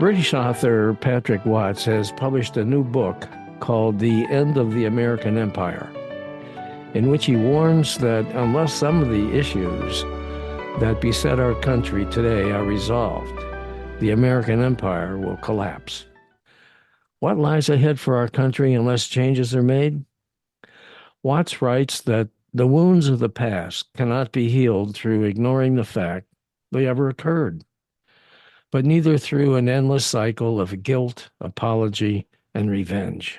British author Patrick Watts has published a new book called The End of the American Empire, in which he warns that unless some of the issues that beset our country today are resolved, the American empire will collapse. What lies ahead for our country unless changes are made? Watts writes that the wounds of the past cannot be healed through ignoring the fact they ever occurred, but neither through an endless cycle of guilt, apology, and revenge.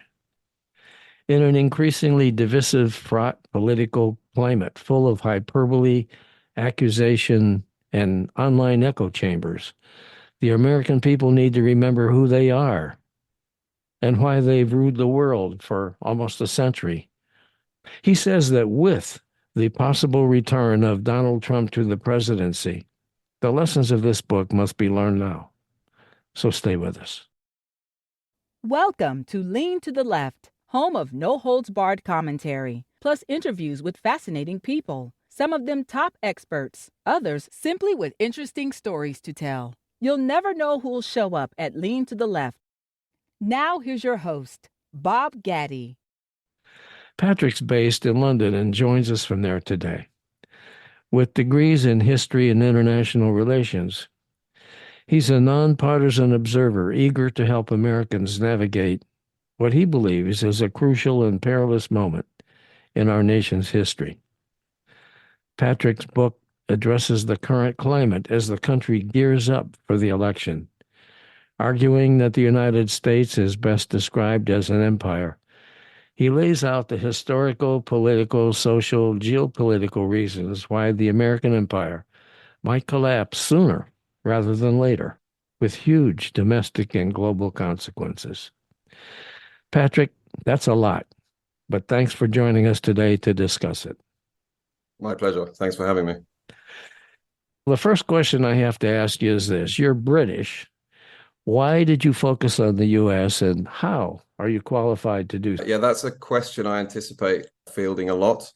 In an increasingly divisive, fraught political climate full of hyperbole, accusation, and online echo chambers, the American people need to remember who they are and why they've ruled the world for almost a century. He says that with the possible return of Donald Trump to the presidency, the lessons of this book must be learned now. So stay with us. Welcome to Lean to the Left, home of no-holds-barred commentary, plus interviews with fascinating people, some of them top experts, others simply with interesting stories to tell. You'll never know who'll show up at Lean to the Left. Now here's your host, Bob Gatty. Patrick's based in London and joins us from there today. With degrees in history and international relations, he's a nonpartisan observer eager to help Americans navigate what he believes is a crucial and perilous moment in our nation's history. Patrick's book addresses the current climate as the country gears up for the election, arguing that the United States is best described as an empire. He lays out the historical, political, social, geopolitical reasons why the American empire might collapse sooner rather than later, with huge domestic and global consequences. Patrick, that's a lot, but thanks for joining us today to discuss it. My pleasure. Thanks for having me. The first question I have to ask you is this. You're British. Why did you focus on the U.S. and how are you qualified to do so? Yeah, that's a question I anticipate fielding a lot.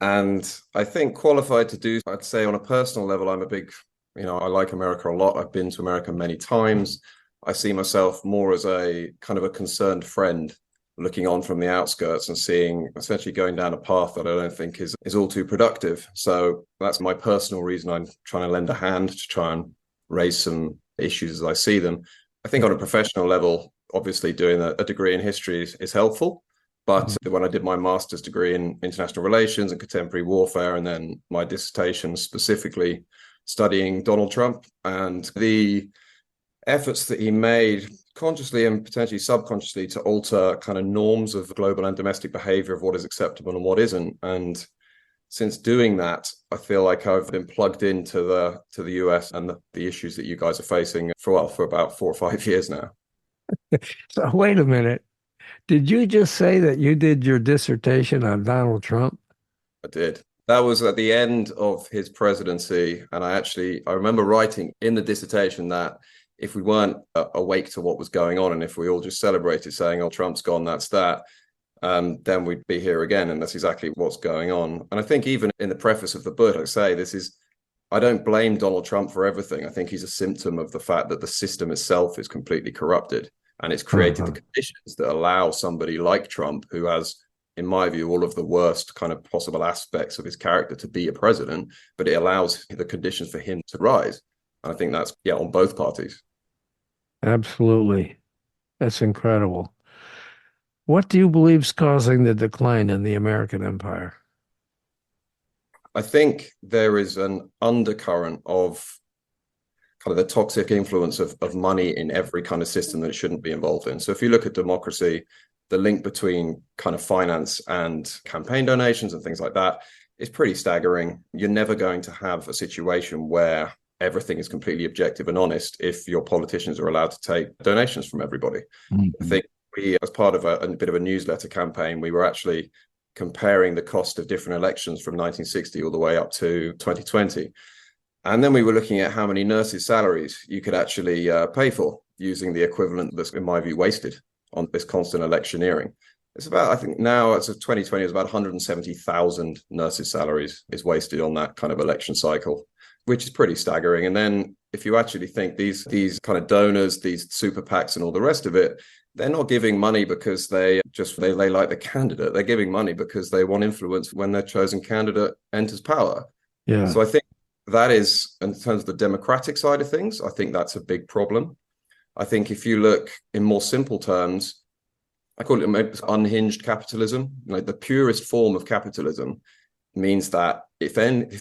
And I think qualified to do, I'd say on a personal level, I'm a big, I like America a lot. I've been to America many times. I see myself more as a kind of a concerned friend looking on from the outskirts and seeing essentially going down a path that I don't think is all too productive. So that's my personal reason I'm trying to lend a hand to try and raise some issues as I see them. I think on a professional level, obviously doing a degree in history is helpful. But when I did my master's degree in international relations and contemporary warfare, and then my dissertation specifically studying Donald Trump and the efforts that he made consciously and potentially subconsciously to alter kind of norms of global and domestic behavior of what is acceptable and what isn't. And since doing that, I feel like I've been plugged into the US and the issues that you guys are facing for about 4 or 5 years now. So wait a minute. Did you just say that you did your dissertation on Donald Trump? I did. That was at the end of his presidency. And I remember writing in the dissertation that if we weren't awake to what was going on and if we all just celebrated saying, oh, Trump's gone, that's that, then we'd be here again. And that's exactly what's going on. And I think even in the preface of the book, I say I don't blame Donald Trump for everything. I think he's a symptom of the fact that the system itself is completely corrupted. And it's created the conditions that allow somebody like Trump, who has, in my view, all of the worst kind of possible aspects of his character to be a president, but it allows the conditions for him to rise. And I think that's, on both parties. Absolutely. That's incredible. What do you believe is causing the decline in the American empire? I think there is an undercurrent of kind of the toxic influence of money in every kind of system that it shouldn't be involved in. So if you look at democracy, the link between kind of finance and campaign donations and things like that is pretty staggering. You're never going to have a situation where everything is completely objective and honest if your politicians are allowed to take donations from everybody. I think we, as part of a bit of a newsletter campaign, we were actually comparing the cost of different elections from 1960 all the way up to 2020. And then we were looking at how many nurses' salaries you could actually pay for using the equivalent that's, in my view, wasted on this constant electioneering. It's about, I think now as of 2020, it's about 170,000 nurses' salaries is wasted on that kind of election cycle, which is pretty staggering. And then if you actually think these kind of donors, these super PACs and all the rest of it, they're not giving money because they like the candidate. They're giving money because they want influence when their chosen candidate enters power. Yeah. So I think that is, in terms of the democratic side of things, I think that's a big problem. I think if you look in more simple terms, I call it maybe unhinged capitalism. Like the purest form of capitalism means that if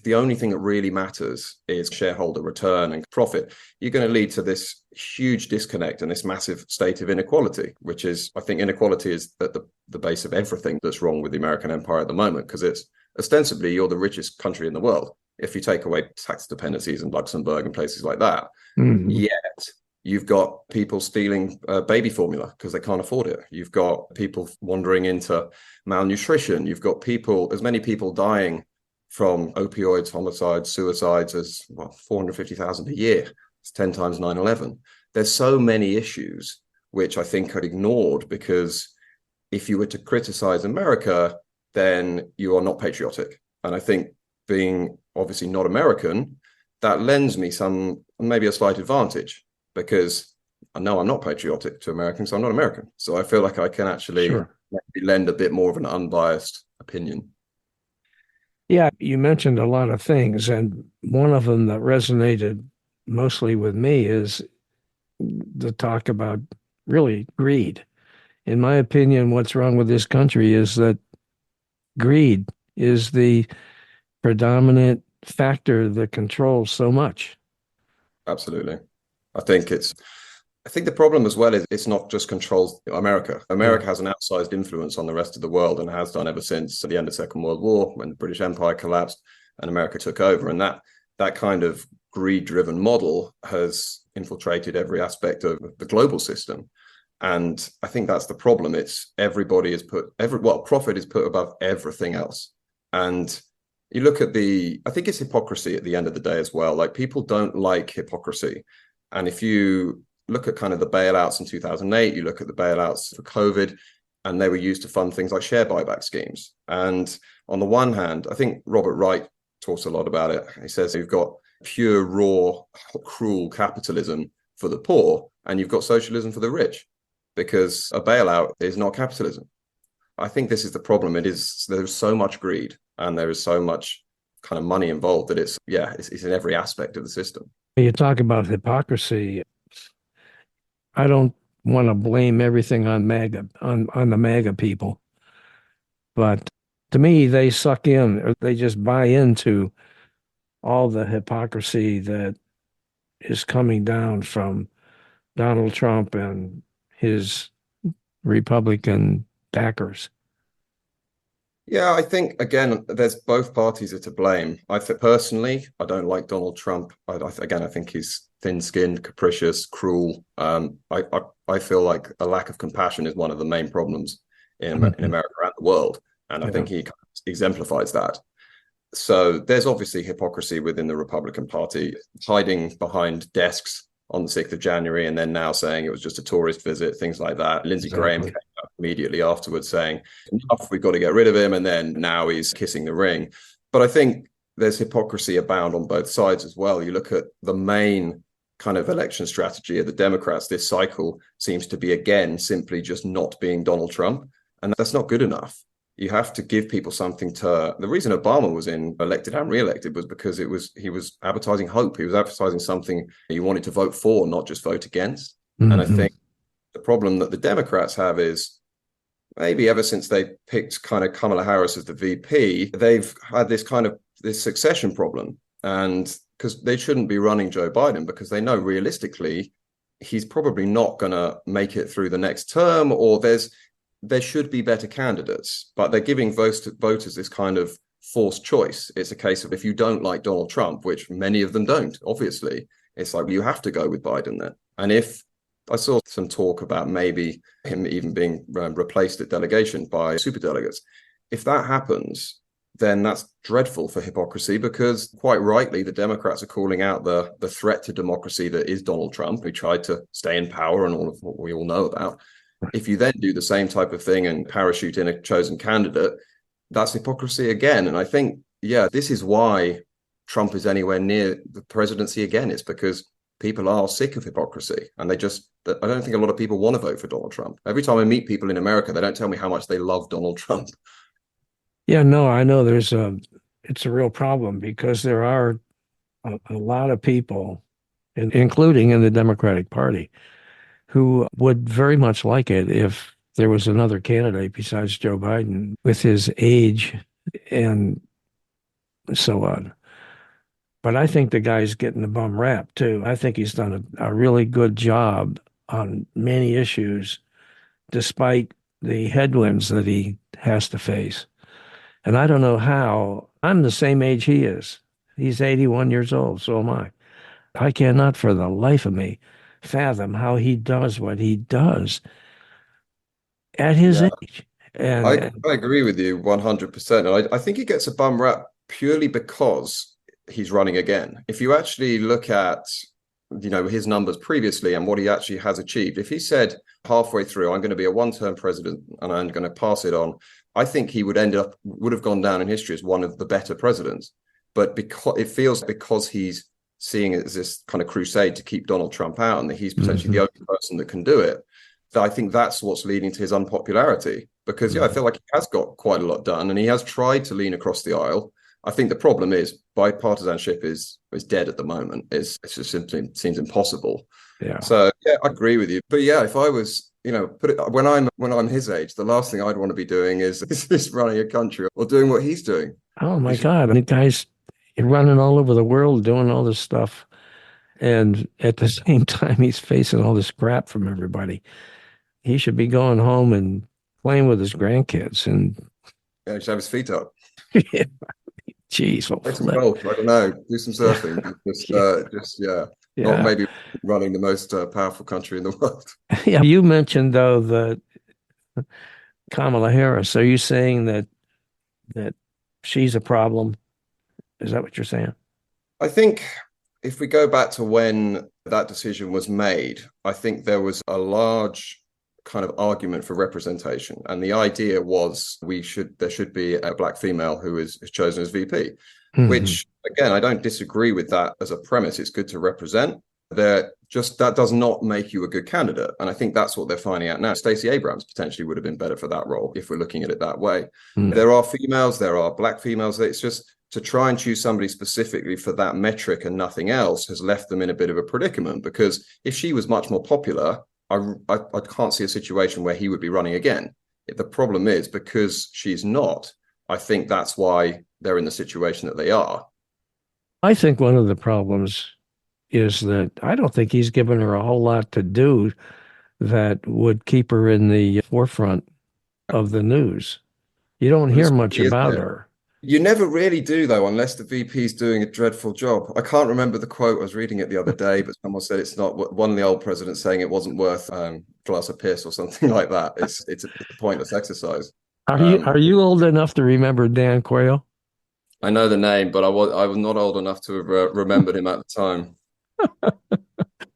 the only thing that really matters is shareholder return and profit, you're going to lead to this huge disconnect and this massive state of inequality, which is, I think inequality is at the base of everything that's wrong with the American empire at the moment, because it's ostensibly you're the richest country in the world if you take away tax dependencies in Luxembourg and places like that. Mm-hmm. Yet you've got people stealing baby formula because they can't afford it. You've got people wandering into malnutrition. You've got as many people dying from opioids, homicides, suicides as 450,000 a year. It's 10 times 9/11. There's so many issues which I think are ignored because if you were to criticize America, then you are not patriotic. And I think being obviously not American, that lends me maybe a slight advantage, because I know I'm not patriotic to Americans, so I'm not American. So I feel like I can actually maybe lend a bit more of an unbiased opinion. Yeah, you mentioned a lot of things, and one of them that resonated mostly with me is the talk about really greed. In my opinion, what's wrong with this country is that greed is the predominant factor that controls so much. Absolutely. I think the problem as well is it's not just controls America. America has an outsized influence on the rest of the world and has done ever since the end of the Second World War, when the British Empire collapsed and America took over. And that kind of greed-driven model has infiltrated every aspect of the global system. And I think that's the problem. It's profit is put above everything else. And you look at I think it's hypocrisy at the end of the day as well. Like, people don't like hypocrisy. And if you look at kind of the bailouts in 2008, you look at the bailouts for COVID, and they were used to fund things like share buyback schemes. And on the one hand, I think Robert Wright talks a lot about it. He says you've got pure, raw, cruel capitalism for the poor, and you've got socialism for the rich, because a bailout is not capitalism. I think this is the problem. There's so much greed and there is so much kind of money involved that it's in every aspect of the system. You talk about hypocrisy. I don't want to blame everything on the MAGA people, but to me, they suck in, or they just buy into all the hypocrisy that is coming down from Donald Trump and his Republican backers. Yeah, I think, again, there's both parties are to blame. Personally, I don't like Donald Trump. I think he's thin-skinned, capricious, cruel. I feel like a lack of compassion is one of the main problems in America and the world. And I think he kind of exemplifies that. So there's obviously hypocrisy within the Republican Party, hiding behind desks on the 6th of January and then now saying it was just a tourist visit, things like that. Lindsey Graham came up immediately afterwards saying, enough, we've got to get rid of him. And then now he's kissing the ring. But I think there's hypocrisy abound on both sides as well. You look at the main kind of election strategy of the Democrats this cycle seems to be, again, simply just not being Donald Trump. And that's not good enough. You have to give people something to. The reason Obama was elected and re-elected was because he was advertising hope. He was advertising something you wanted to vote for, not just vote against. Mm-hmm. And I think the problem that the Democrats have is maybe ever since they picked kind of Kamala Harris as the VP, they've had this succession problem. And because they shouldn't be running Joe Biden, because they know realistically he's probably not going to make it through the next term, or there should be better candidates, but they're giving voters this kind of forced choice. It's a case of, if you don't like Donald Trump, which many of them don't, obviously, it's like, well, you have to go with Biden then. And if I saw some talk about maybe him even being replaced at delegation by superdelegates, if that happens, then that's dreadful for hypocrisy, because quite rightly, the Democrats are calling out the threat to democracy that is Donald Trump, who tried to stay in power and all of what we all know about. If you then do the same type of thing and parachute in a chosen candidate, that's hypocrisy again. And I think, yeah, this is why Trump is anywhere near the presidency again. It's because people are sick of hypocrisy, and I don't think a lot of people want to vote for Donald Trump. Every time I meet people in America, they don't tell me how much they love Donald Trump. Yeah, no, I know it's a real problem because there are a lot of people, including in the Democratic Party, who would very much like it if there was another candidate besides Joe Biden with his age and so on. But I think the guy's getting the bum rap too. I think he's done a really good job on many issues, despite the headwinds that he has to face. And I don't know how. I'm the same age he is. He's 81 years old, so am I. I cannot for the life of me fathom how he does what he does at his Yeah, age. And, I agree with you 100%. And I think he gets a bum rap purely because he's running again. If you actually look at, his numbers previously and what he actually has achieved, if he said halfway through, I'm going to be a one-term president and I'm going to pass it on, I think he would have gone down in history as one of the better presidents. But because he's seeing it as this kind of crusade to keep Donald Trump out and that he's potentially the only person that can do it, that I think that's what's leading to his unpopularity. Because, I feel like he has got quite a lot done and he has tried to lean across the aisle. I think the problem is bipartisanship is dead at the moment. It's just simply seems impossible. yeah. So yeah, I agree with you. But yeah, if I was, when I'm his age, the last thing I'd want to be doing is running a country or doing what he's doing. Oh my God. The guy's running all over the world doing all this stuff. And at the same time, he's facing all this crap from everybody. He should be going home and playing with his grandkids. And Yeah, he should have his feet up. geez, Play some golf. I don't know. Do some surfing. Not maybe running the most powerful country in the world. Yeah. You mentioned though that Kamala Harris. Are you saying that she's a problem? Is that what you're saying? I think if we go back to when that decision was made, I think there was a large kind of argument for representation. And the idea was there should be a black female who is chosen as VP, which again, I don't disagree with that as a premise. It's good to represent. That does not make you a good candidate. And I think that's what they're finding out now. Stacey Abrams potentially would have been better for that role if we're looking at it that way. There are females, there are black females. It's just to try and choose somebody specifically for that metric and nothing else has left them in a bit of a predicament, because if she was much more popular, I can't see a situation where he would be running again. The problem is because she's not, I think that's why they're in the situation that they are. I think one of the problems is that I don't think he's given her a whole lot to do that would keep her in the forefront of the news. You don't hear much about her. You never really do, though, unless the VP's doing a dreadful job. I can't remember the quote. I was reading it the other day, but someone said it's not, one of the old presidents saying it wasn't worth a glass of piss or something like that. It's a pointless exercise. Are you old enough to remember Dan Quayle? I know the name, but I was not old enough to have remembered him at the time.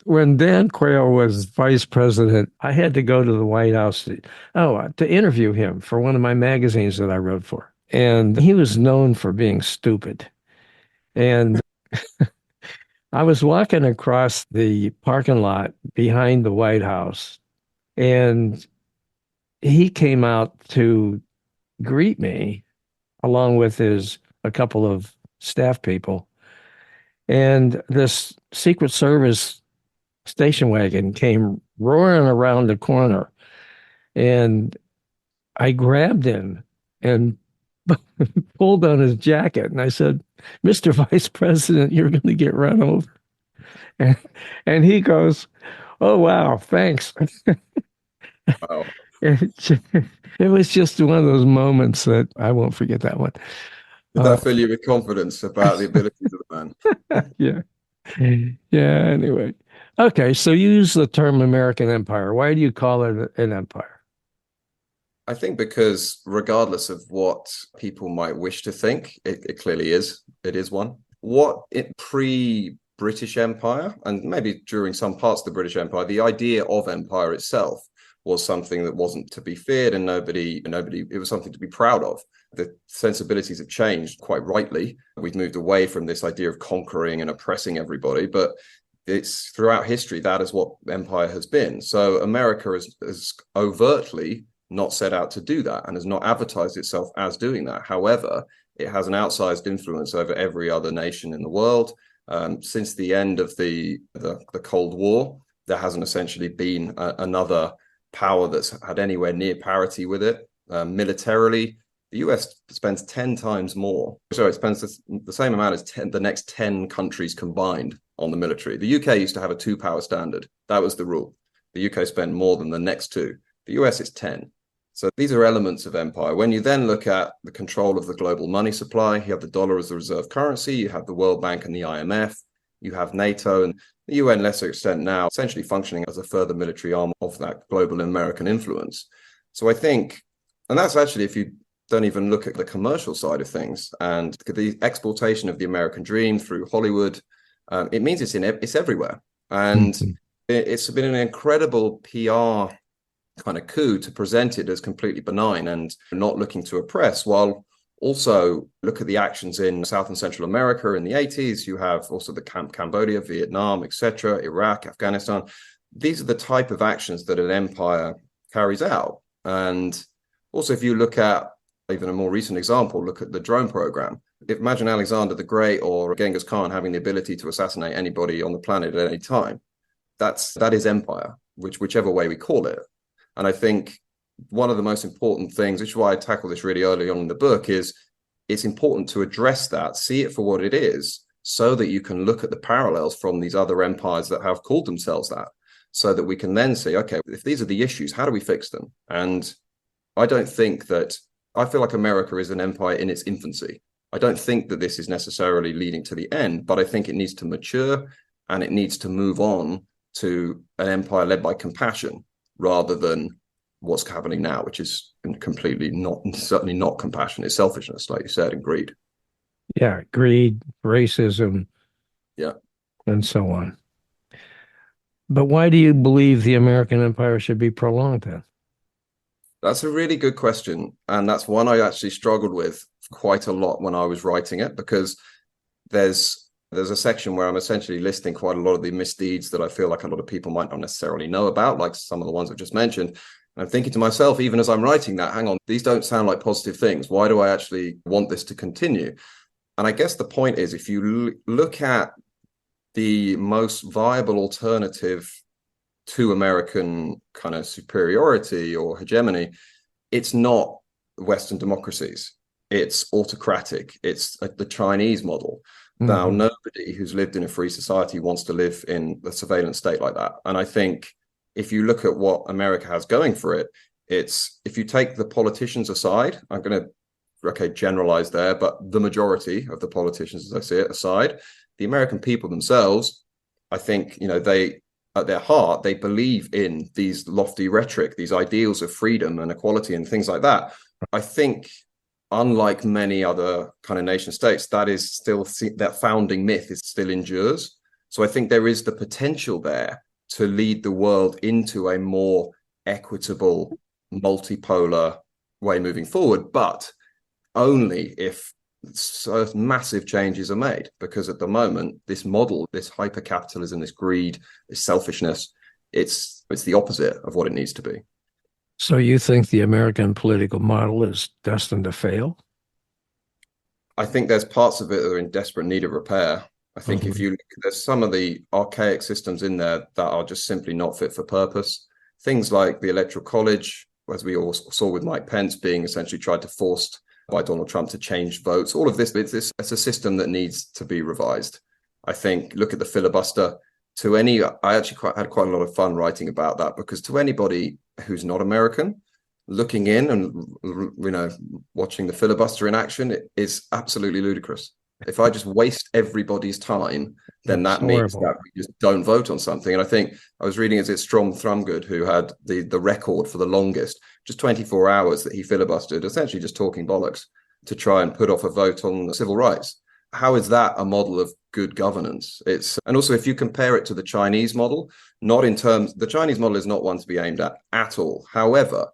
When Dan Quayle was vice president, I had to go to the White House to interview him for one of my magazines that I wrote for. And he was known for being stupid. And I was walking across the parking lot behind the White House, and he came out to greet me along with a couple of staff people. And this Secret Service station wagon came roaring around the corner, and I grabbed him and pulled on his jacket, and I said, "Mr. Vice President, you're going to get run over." And he goes, "Oh, wow, thanks." Wow. It was just one of those moments that I won't forget that one. Did that fill you with confidence about the abilities of the man? Yeah. Yeah, anyway. Okay, so you use the term American Empire. Why do you call it an empire? I think because regardless of what people might wish to think, it clearly is. It is one. Pre-British Empire, and maybe during some parts of the British Empire, the idea of empire itself was something that wasn't to be feared, and nobody, it was something to be proud of. The sensibilities have changed quite rightly. We've moved away from this idea of conquering and oppressing everybody, but it's throughout history, that is what empire has been. So America has overtly not set out to do that and has not advertised itself as doing that. However, it has an outsized influence over every other nation in the world. Since the end of the Cold War, there hasn't essentially been another power that's had anywhere near parity with it. Militarily, the US spends 10 times more. So it spends the same amount as the next 10 countries combined on the military. The UK used to have a 2-power standard. That was the rule. The UK spent more than the next two. The US is 10. So these are elements of empire. When you then look at the control of the global money supply, you have the dollar as the reserve currency, you have the World Bank and the IMF, you have NATO and the UN, lesser extent now, essentially functioning as a further military arm of that global American influence. So I think, and that's actually, if you don't even look at the commercial side of things and the exportation of the American dream through Hollywood, it means it's everywhere. And it's been an incredible PR kind of coup to present it as completely benign and not looking to oppress, while also look at the actions in South and Central America in the 80s. You have also the Cambodia, Vietnam, etc., Iraq, Afghanistan. These are the type of actions that an empire carries out. And also, if you look at even a more recent example, look at the drone program. Imagine Alexander the Great or Genghis Khan having the ability to assassinate anybody on the planet at any time. That is empire, whichever way we call it. And I think one of the most important things, which is why I tackle this really early on in the book, is it's important to address that, see it for what it is, so that you can look at the parallels from these other empires that have called themselves that, so that we can then see, okay, if these are the issues, how do we fix them? And I feel like America is an empire in its infancy. I don't think that this is necessarily leading to the end, but I think it needs to mature and it needs to move on to an empire led by compassion, rather than what's happening now, which is certainly not compassion. It's selfishness, like you said, and greed. Yeah, greed, racism, Yeah, and so on. But why do you believe the American empire should be prolonged then? that's a really good question. And that's one I actually struggled with quite a lot when I was writing it, because there's a section where I'm essentially listing quite a lot of the misdeeds that I feel like a lot of people might not necessarily know about, like some of the ones I've just mentioned. And I'm thinking to myself, even as I'm writing that, hang on, these don't sound like positive things. Why do I actually want this to continue? And I guess the point is, if you look at the most viable alternative to American kind of superiority or hegemony, it's not Western democracies. It's autocratic. It's the Chinese model. Now, nobody who's lived in a free society wants to live in a surveillance state like that. And I think if you look at what America has going for it, it's, if you take the politicians aside, I'm going to, generalize there, but the majority of the politicians, as I see it, aside, the American people themselves, I think, they, at their heart, they believe in these lofty rhetoric, these ideals of freedom and equality and things like that. I think, unlike many other kind of nation states, that is still, that founding myth is still endures. So I think there is the potential there to lead the world into a more equitable, multipolar way moving forward, but only if massive changes are made. Because at the moment, this model, this hyper-capitalism, this greed, this selfishness, it's the opposite of what it needs to be. So you think the American political model is destined to fail? I think there's parts of it that are in desperate need of repair. I think if you look, there's some of the archaic systems in there that are just simply not fit for purpose. Things like the Electoral College, as we all saw with Mike Pence being essentially tried to force by Donald Trump to change votes. All of this, it's a system that needs to be revised. I think, look at the filibuster. I actually had quite a lot of fun writing about that, because to anybody who's not American, looking in and watching the filibuster in action, it is absolutely ludicrous. If I just waste everybody's time, then that means that we just don't vote on something. And I think I was reading, is it Strom Thurmond, who had the record for the longest, just 24 hours that he filibustered, essentially just talking bollocks to try and put off a vote on civil rights. how is that a model of good governance? And also if you compare it to the Chinese model, the Chinese model is not one to be aimed at all. However,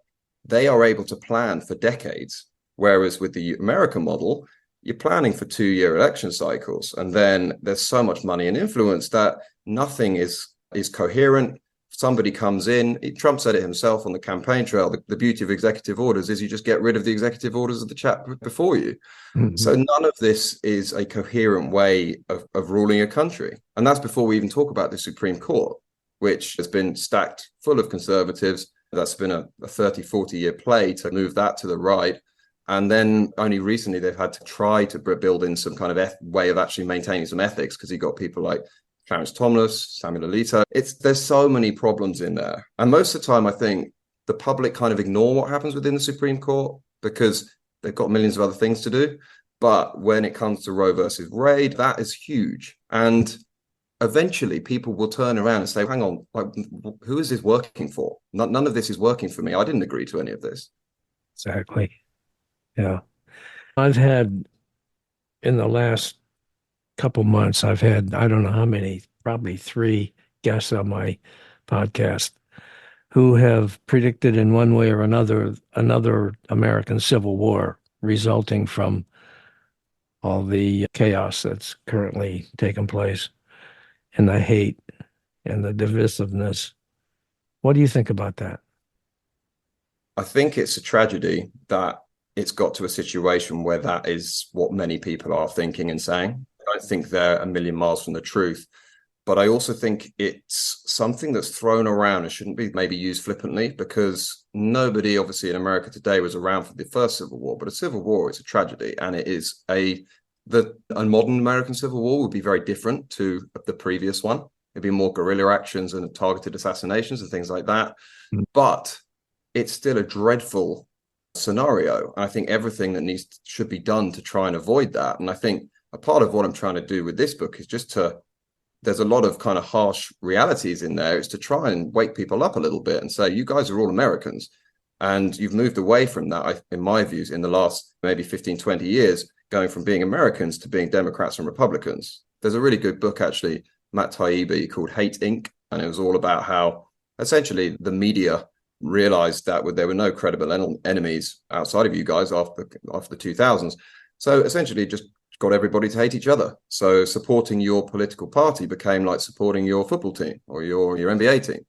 they are able to plan for decades, whereas with the American model, you're planning for 2-year election cycles, and then there's so much money and influence that nothing is coherent. Somebody comes in, Trump said it himself on the campaign trail, the beauty of executive orders is you just get rid of the executive orders of the chap before you. Mm-hmm. So none of this is a coherent way of ruling a country. And that's before we even talk about the Supreme Court, which has been stacked full of conservatives. That's been a 30, 40-year play to move that to the right. And then only recently they've had to try to build in some kind of way of actually maintaining some ethics, because you've got people like Clarence Thomas, Samuel Alito. There's so many problems in there. And most of the time, I think the public kind of ignore what happens within the Supreme Court because they've got millions of other things to do. But when it comes to Roe versus Wade, that is huge. And eventually people will turn around and say, hang on, like, who is this working for? None of this is working for me. I didn't agree to any of this. Exactly. Yeah. I've had, in the last couple months, I've had, I don't know how many, probably 3 guests on my podcast who have predicted in one way or another American Civil War resulting from all the chaos that's currently taking place and the hate and the divisiveness. What do you think about that? I think it's a tragedy that it's got to a situation where that is what many people are thinking and saying. I don't think they're a million miles from the truth, but I also think it's something that's thrown around and shouldn't be maybe used flippantly, because nobody obviously in America today was around for the first Civil War, but a Civil War is a tragedy, and it is a modern American Civil War would be very different to the previous one. It'd be more guerrilla actions and targeted assassinations and things like that. But it's still a dreadful scenario. And I think everything that should be done to try and avoid that. And I think a part of what I'm trying to do with this book is there's a lot of kind of harsh realities in there, is to try and wake people up a little bit and say, you guys are all Americans. And you've moved away from that, in my views, in the last maybe 15, 20 years, going from being Americans to being Democrats and Republicans. There's a really good book, actually, Matt Taibbi, called Hate Inc. And it was all about how essentially the media realized that there were no credible enemies outside of you guys after the 2000s. So essentially just got everybody to hate each other. So supporting your political party became like supporting your football team or your NBA team.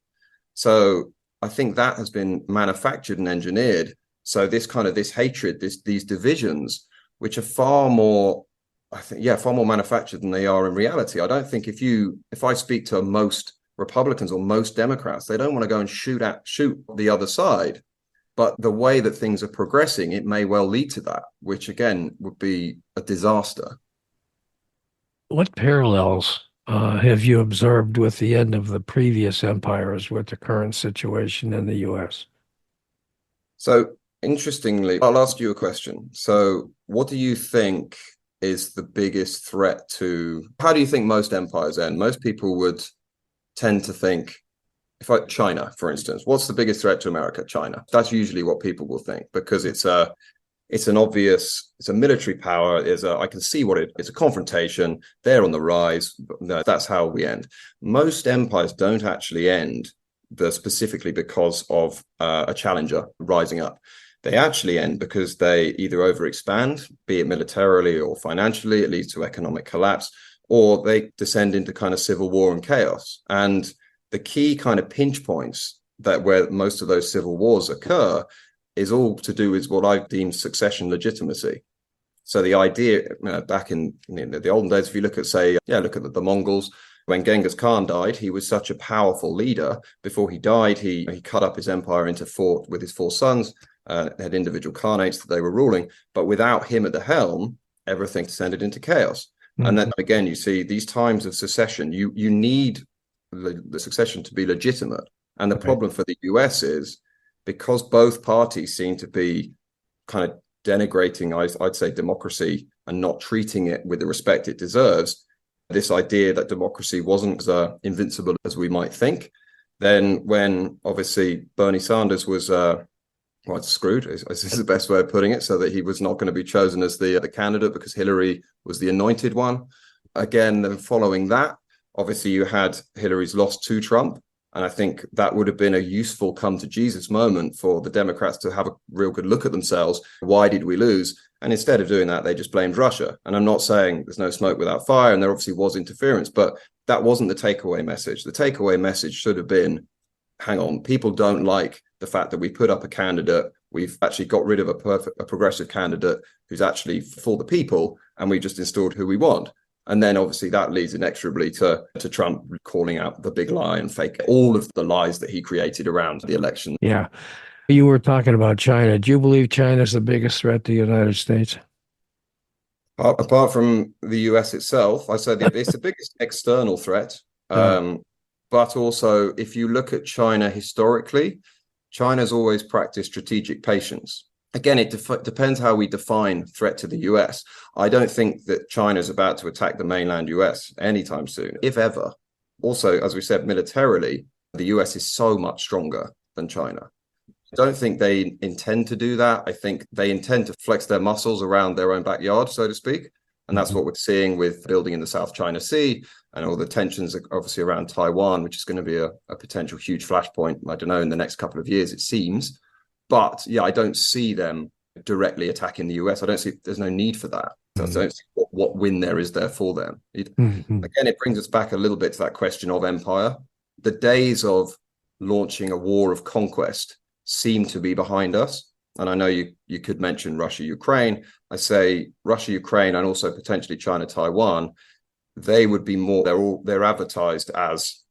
So I think that has been manufactured and engineered. So this hatred, these divisions, which are far more manufactured than they are in reality. I don't think if I speak to most Republicans or most Democrats, they don't want to go and shoot the other side. But the way that things are progressing, it may well lead to that, which again would be a disaster. What parallels have you observed with the end of the previous empires with the current situation in the U.S.? So interestingly, I'll ask you a question. So what do you think is the biggest threat how do you think most empires end? Most people would tend to think, China, for instance, what's the biggest threat to America? China. That's usually what people will think, because it's a military power. I can see it's a confrontation. They're on the rise. That's how we end. Most empires don't actually end specifically because of a challenger rising up. They actually end because they either overexpand, be it militarily or financially, it leads to economic collapse, or they descend into kind of civil war and chaos. And the key kind of pinch points where most of those civil wars occur is all to do with what I deem succession legitimacy. So the idea, back in the olden days, if you look at, look at the Mongols, when Genghis Khan died, he was such a powerful leader. Before he died, he cut up his empire into 4 with his 4 sons, had individual khanates that they were ruling. But without him at the helm, everything descended into chaos. Mm-hmm. And then again, you see these times of secession, you need the succession to be legitimate. And the problem for the US is, because both parties seem to be kind of denigrating, I'd say, democracy and not treating it with the respect it deserves, this idea that democracy wasn't as invincible as we might think. Then when obviously Bernie Sanders was well, it's screwed is the best way of putting it, so that he was not going to be chosen as the candidate because Hillary was the anointed one. Again, then following that, obviously you had Hillary's loss to Trump. And I think that would have been a useful come to Jesus moment for the Democrats to have a real good look at themselves. Why did we lose? And instead of doing that, they just blamed Russia. And I'm not saying there's no smoke without fire, and there obviously was interference, but that wasn't the takeaway message. The takeaway message should have been, hang on, people don't like the fact that we put up a candidate. We've actually got rid of a progressive candidate who's actually for the people, and we just installed who we want. And then obviously that leads inexorably to Trump calling out the big lie and fake all of the lies that he created around the election. Yeah. You were talking about China. Do you believe China is the biggest threat to the United States? Apart from the US itself, I said it's the biggest external threat. But also, if you look at China historically, China's always practiced strategic patience. Again, it depends how we define threat to the US. I don't think that China's about to attack the mainland US anytime soon, if ever. Also, as we said, militarily, the US is so much stronger than China. I don't think they intend to do that. I think they intend to flex their muscles around their own backyard, so to speak. And that's what we're seeing with building in the South China Sea and all the tensions obviously around Taiwan, which is going to be a potential huge flashpoint, I don't know, in the next couple of years, it seems. But yeah, I don't see them directly attacking the US. I don't see, there's no need for that. So I don't see what win there is there for them. Again, it brings us back a little bit to that question of empire. The days of launching a war of conquest seem to be behind us. And I know you could mention Russia, Ukraine. I say Russia, Ukraine, and also potentially China, Taiwan. They would be more, they're advertised as,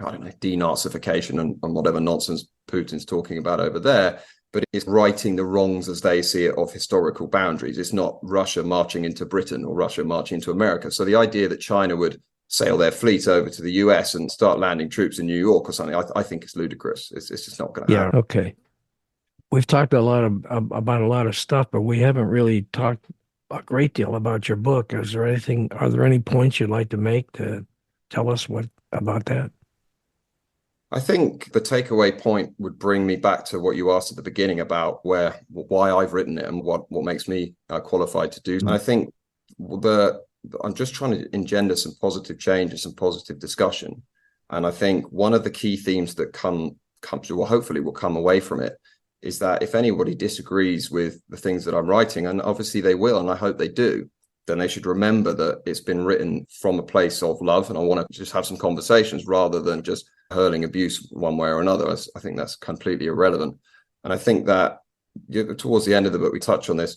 I don't know, denazification and whatever nonsense Putin's talking about over there. But it's righting the wrongs as they see it of historical boundaries. It's not Russia marching into Britain or Russia marching into America. So the idea that China would sail their fleet over to the US and start landing troops in New York or something, I think it's ludicrous. It's just not going to happen. Yeah, okay. We've talked about a lot of stuff, but we haven't really talked a great deal about your book. Are there any points you'd like to make to tell us what about that? I think the takeaway point would bring me back to what you asked at the beginning about why I've written it and what makes me qualified to do. And I think I'm just trying to engender some positive change and some positive discussion. And I think one of the key themes that hopefully will come away from it is that if anybody disagrees with the things that I'm writing, and obviously they will, and I hope they do, then they should remember that it's been written from a place of love. And I want to just have some conversations rather than just hurling abuse one way or another. I think that's completely irrelevant. And I think that towards the end of the book, we touch on this.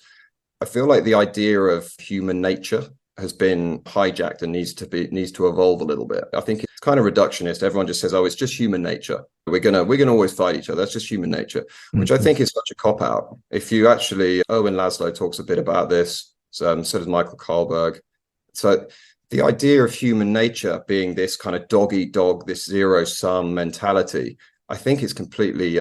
I feel like the idea of human nature has been hijacked and needs to evolve a little bit. I think it's kind of reductionist. Everyone just says, "Oh, it's just human nature. We're gonna always fight each other. That's just human nature," which I think is such a cop out. If you actually, Owen Laszlo talks a bit about this. So does Michael Karlberg. So the idea of human nature being this kind of dog eat dog, this zero sum mentality, I think it's completely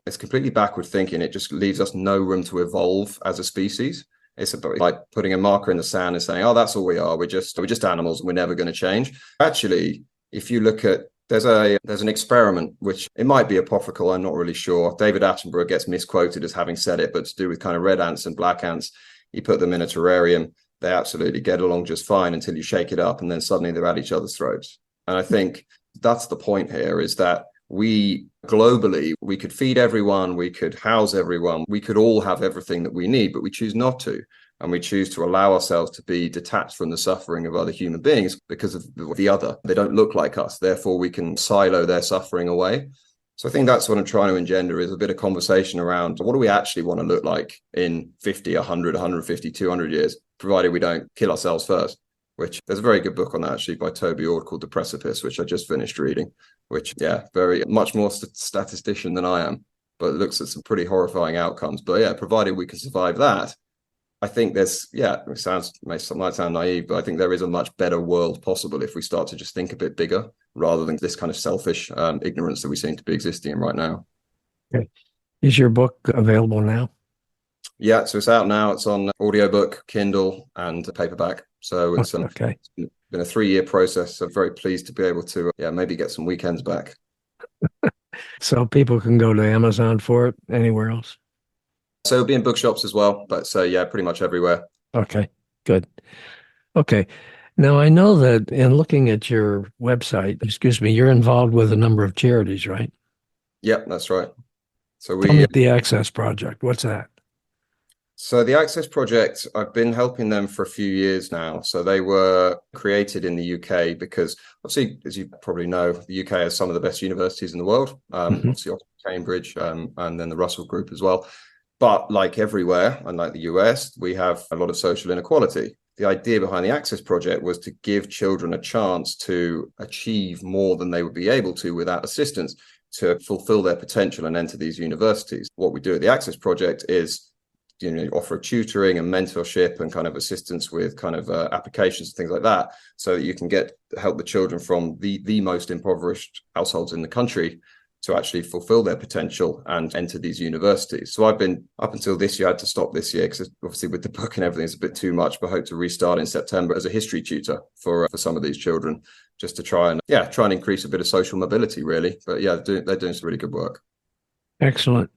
backward thinking. It just leaves us no room to evolve as a species. It's about like putting a marker in the sand and saying, "Oh, that's all we are. We're just animals, and we're never going to change." Actually, if you look at there's an experiment which it might be apocryphal. I'm not really sure. David Attenborough gets misquoted as having said it, but to do with kind of red ants and black ants. You put them in a terrarium, they absolutely get along just fine until you shake it up, and then suddenly they're at each other's throats. And I think that's the point here, is that we globally, we could feed everyone, we could house everyone, we could all have everything that we need, but we choose not to. And we choose to allow ourselves to be detached from the suffering of other human beings because of the other. They don't look like us. Therefore, we can silo their suffering away. So I think that's what I'm trying to engender, is a bit of conversation around what do we actually want to look like in 50, 100, 150, 200 years, provided we don't kill ourselves first, which there's a very good book on that actually by Toby Ord called The Precipice, which I just finished reading, which, yeah, very much more statistician than I am, but it looks at some pretty horrifying outcomes. But yeah, provided we can survive that, I think it might sound naive, but I think there is a much better world possible if we start to just think a bit bigger rather than this kind of selfish ignorance that we seem to be existing in right now. Okay. Is your book available now? Yeah, so it's out now. It's on audiobook, Kindle, and paperback. So it's been a 3-year process. I'm very pleased to be able to maybe get some weekends back. So people can go to Amazon for it, anywhere else? So it'll be in bookshops as well, but so yeah, pretty much everywhere. Okay, good. Okay. Now, I know that in looking at your website, excuse me, you're involved with a number of charities, right? Yep, that's right. So Tell me the Access Project. What's that? So the Access Project, I've been helping them for a few years now. So they were created in the UK because obviously, as you probably know, the UK has some of the best universities in the world. Obviously, Cambridge, and then the Russell Group as well. But like everywhere, unlike the US, we have a lot of social inequality. The idea behind the Access Project was to give children a chance to achieve more than they would be able to without assistance, to fulfill their potential and enter these universities. What we do at the Access Project is offer tutoring and mentorship and kind of assistance with kind of applications and things like that, so that you can help the children from the most impoverished households in the country to actually fulfill their potential and enter these universities. So I've been, up until this year, I had to stop this year because obviously with the book and everything, it's a bit too much, but hope to restart in September as a history tutor for some of these children, just to try and increase a bit of social mobility, really. But yeah, they're doing some really good work. Excellent.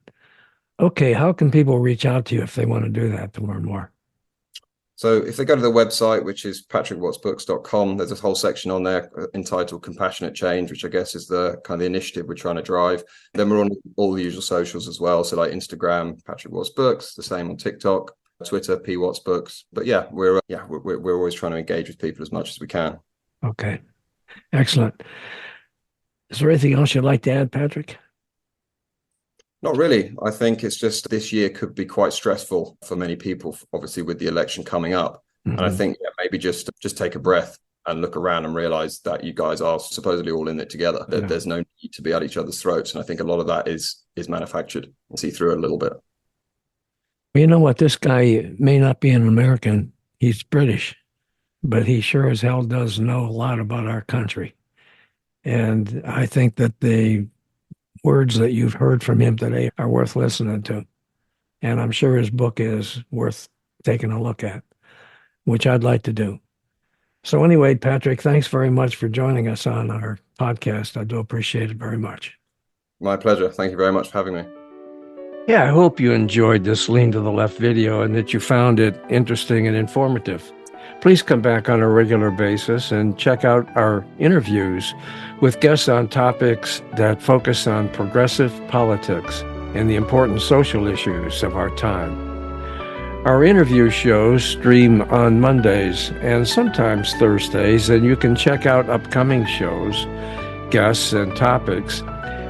Okay, how can people reach out to you if they want to do that, to learn more? So if they go to the website, which is patrickwattsbooks.com, there's a whole section on there entitled Compassionate Change, which I guess is the kind of the initiative we're trying to drive. Then we're on all the usual socials as well. So like Instagram, Patrick Watts Books, the same on TikTok, Twitter, P Watts Books. But yeah, we're always trying to engage with people as much as we can. Okay, excellent. Is there anything else you'd like to add, Patrick? Not really. I think it's just this year could be quite stressful for many people, obviously with the election coming up. And I think maybe just take a breath and look around and realize that you guys are supposedly all in it together. That there's no need to be at each other's throats. And I think a lot of that is manufactured. See through it a little bit. You know what? This guy may not be an American. He's British, but he sure as hell does know a lot about our country. And I think that the words that you've heard from him today are worth listening to. And I'm sure his book is worth taking a look at, which I'd like to do. So anyway, Patrick, thanks very much for joining us on our podcast. I do appreciate it very much. My pleasure. Thank you very much for having me. Yeah, I hope you enjoyed this Lean to the Left video and that you found it interesting and informative. Please come back on a regular basis and check out our interviews with guests on topics that focus on progressive politics and the important social issues of our time. Our interview shows stream on Mondays and sometimes Thursdays, and you can check out upcoming shows, guests, and topics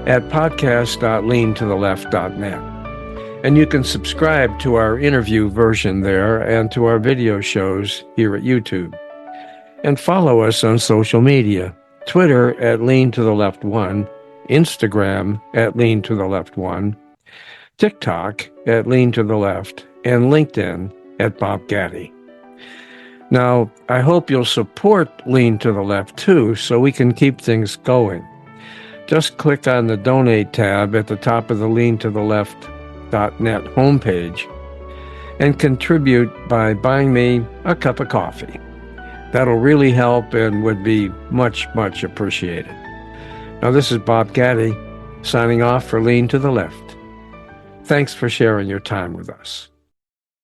at podcast.leantotheleft.net. And you can subscribe to our interview version there and to our video shows here at YouTube. And follow us on social media, Twitter at LeanToTheLeft1, Instagram at LeanToTheLeft1, TikTok at LeanToTheLeft, and LinkedIn at Bob Gaddy. Now, I hope you'll support Lean to the Left too, so we can keep things going. Just click on the Donate tab at the top of the Lean to the Left .net homepage and contribute by buying me a cup of coffee. That'll really help and would be much, much appreciated. Now, this is Bob Gaddy signing off for Lean to the Left. Thanks for sharing your time with us.